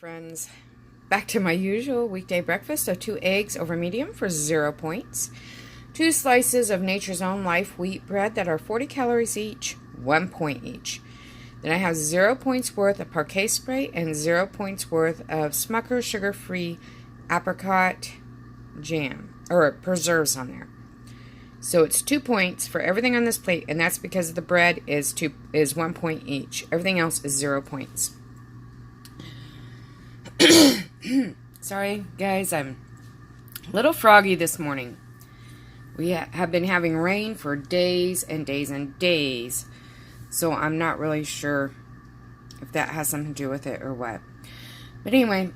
Friends, back to my usual weekday breakfast. So 2 eggs over medium for 0 points. 2 slices of Nature's Own Life wheat bread that are 40 calories each, 1 point each. Then I have 0 points worth of parquet spray and 0 points worth of Smucker's sugar-free apricot jam, or preserves on there. So it's 2 points for everything on this plate, and that's because the bread is 1 point each. Everything else is 0 points. Sorry, guys, I'm a little froggy this morning. We have been having rain for days and days and days, so I'm not really sure if that has something to do with it or what. But anyway,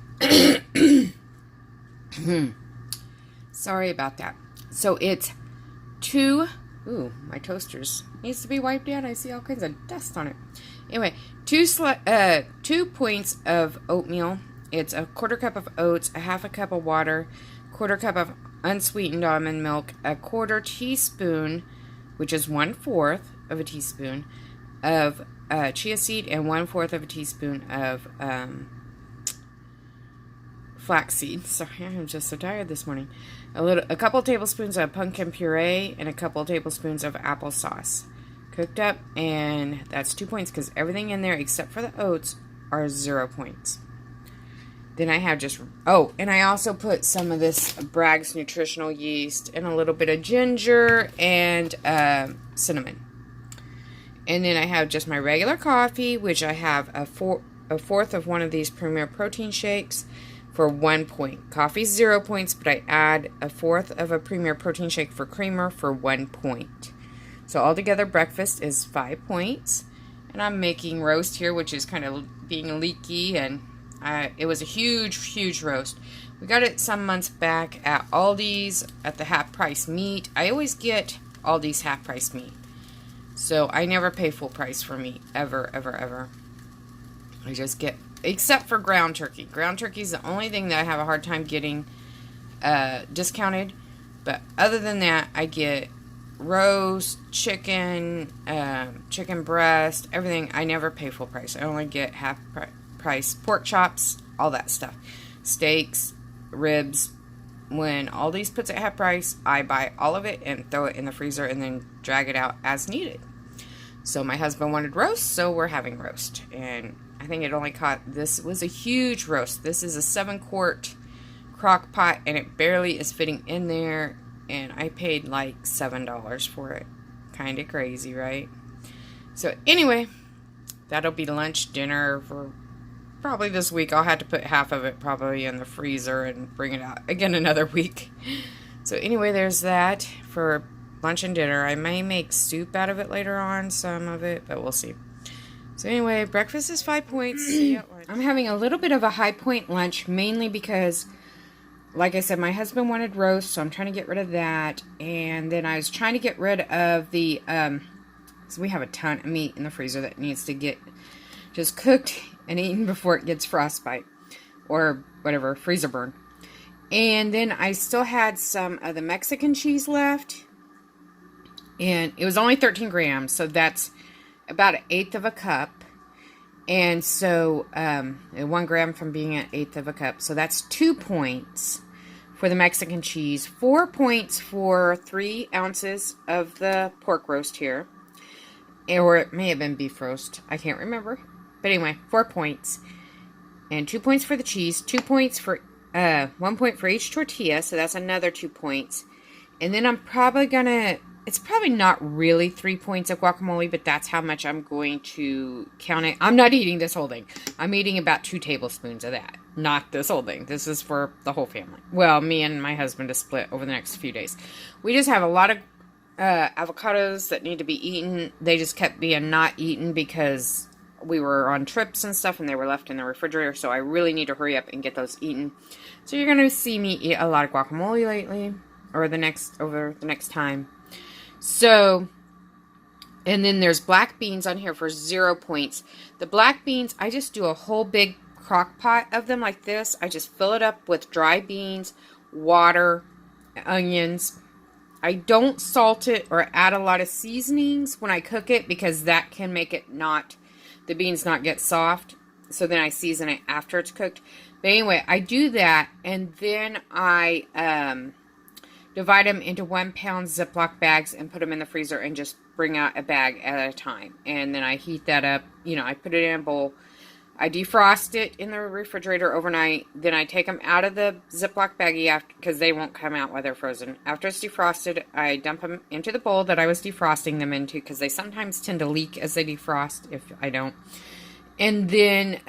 sorry about that. So it's 2... Ooh, my toaster's needs to be wiped out. I see all kinds of dust on it. Anyway, 2 points of oatmeal. It's a 1/4 cup of oats, a 1/2 cup of water, 1/4 cup of unsweetened almond milk, a 1/4 teaspoon, which is 1/4 of a teaspoon, of chia seed, and 1/4 of a teaspoon of flaxseed. Sorry, I'm just so tired this morning. A couple tablespoons of pumpkin puree and a couple tablespoons of applesauce. Cooked up, and that's 2 points because everything in there except for the oats are 0 points. Then I have and I also put some of this Bragg's nutritional yeast and a little bit of ginger and cinnamon. And then I have just my regular coffee, which I have a fourth of one of these Premier Protein shakes for 1 point. Coffee's 0 points, but I add a 1/4 of a Premier Protein shake for creamer for 1 point. So altogether, breakfast is 5 points. And I'm making roast here, which is kind of being leaky, and it was a huge roast. We got it some months back at Aldi's at the half-price meat. I always get Aldi's half-price meat. So I never pay full price for meat, ever. I just get, except for ground turkey. Ground turkey is the only thing that I have a hard time getting discounted. But other than that, I get roast, chicken, chicken breast, everything. I never pay full price. I only get half price. Pork chops, all that stuff. Steaks, ribs. When Aldi's puts it half price, I buy all of it and throw it in the freezer and then drag it out as needed. So my husband wanted roast, so we're having roast. And I think it only this was a huge roast. This is a 7-quart crock pot, and it barely is fitting in there. And I paid like $7 for it. Kind of crazy, right? So anyway, that'll be lunch, dinner for probably this week. I'll have to put half of it probably in the freezer and bring it out again another week. So anyway, there's that for lunch and dinner. I may make soup out of it later on, some of it, but we'll see. So anyway, breakfast is 5 points. I'm having a little bit of a high point lunch, mainly because, like I said, my husband wanted roast, so I'm trying to get rid of that. And then I was trying to get rid of the, so we have a ton of meat in the freezer that needs to get just cooked and eaten before it gets frostbite or whatever, freezer burn. And then I still had some of the Mexican cheese left, and it was only 13 grams, so that's about 1/8 of a cup. And so 1 gram from being 1/8 of a cup, so that's 2 points for the Mexican cheese, 4 points for 3 ounces of the pork roast here, or it may have been beef roast, I can't remember. But anyway, 4 points. And 2 points for the cheese. 2 points for, 1 point for each tortilla. So that's another 2 points. And then I'm probably going to, it's probably not really 3 points of guacamole, but that's how much I'm going to count it. I'm not eating this whole thing. I'm eating about 2 tablespoons of that. Not this whole thing. This is for the whole family. Well, me and my husband to split over the next few days. We just have a lot of avocados that need to be eaten. They just kept being not eaten because we were on trips and stuff, and they were left in the refrigerator, so I really need to hurry up and get those eaten. So you're going to see me eat a lot of guacamole lately, or over the next time. So, and then there's black beans on here for 0 points. The black beans, I just do a whole big crock pot of them like this. I just fill it up with dry beans, water, onions. I don't salt it or add a lot of seasonings when I cook it because that can make it the beans not get soft. so then I season it after it's cooked. But anyway, I do that, and then I divide them into 1 pound Ziploc bags and put them in the freezer and just bring out a bag at a time. And then I heat that up. You know, I put it in a bowl. I defrost it in the refrigerator overnight. Then I take them out of the Ziploc baggie after, because they won't come out while they're frozen. After it's defrosted, I dump them into the bowl that I was defrosting them into, because they sometimes tend to leak as they defrost if I don't. And then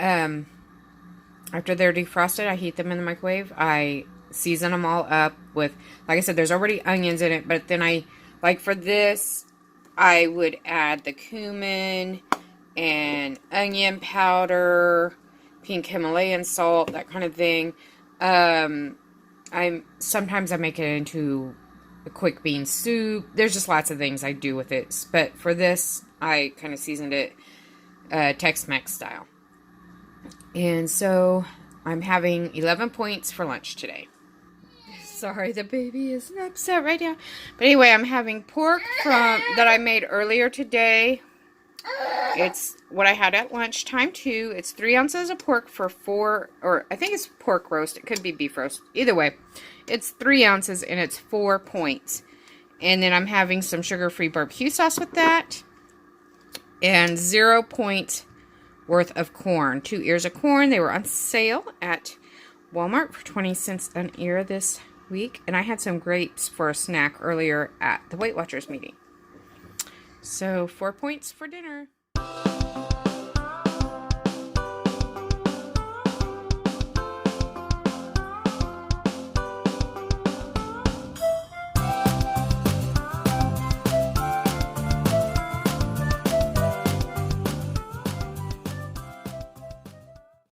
after they're defrosted, I heat them in the microwave. I season them all up with, like I said, there's already onions in it, but then I, like for this, I would add the cumin and onion powder, pink Himalayan salt, that kind of thing. Sometimes I make it into a quick bean soup. There's just lots of things I do with it, but for this, I kind of seasoned it Tex-Mex style. And so I'm having 11 points for lunch today. Sorry, the baby is upset right now. But anyway, I'm having pork that I made earlier today. It's what I had at lunchtime too. It's 3 ounces of pork for 4, or I think it's pork roast. It could be beef roast. Either way, it's 3 ounces and it's 4 points. And then I'm having some sugar-free barbecue sauce with that. And 0 point worth of corn. 2 ears of corn. They were on sale at Walmart for 20 cents an ear this week. And I had some grapes for a snack earlier at the Weight Watchers meeting. So 4 points for dinner.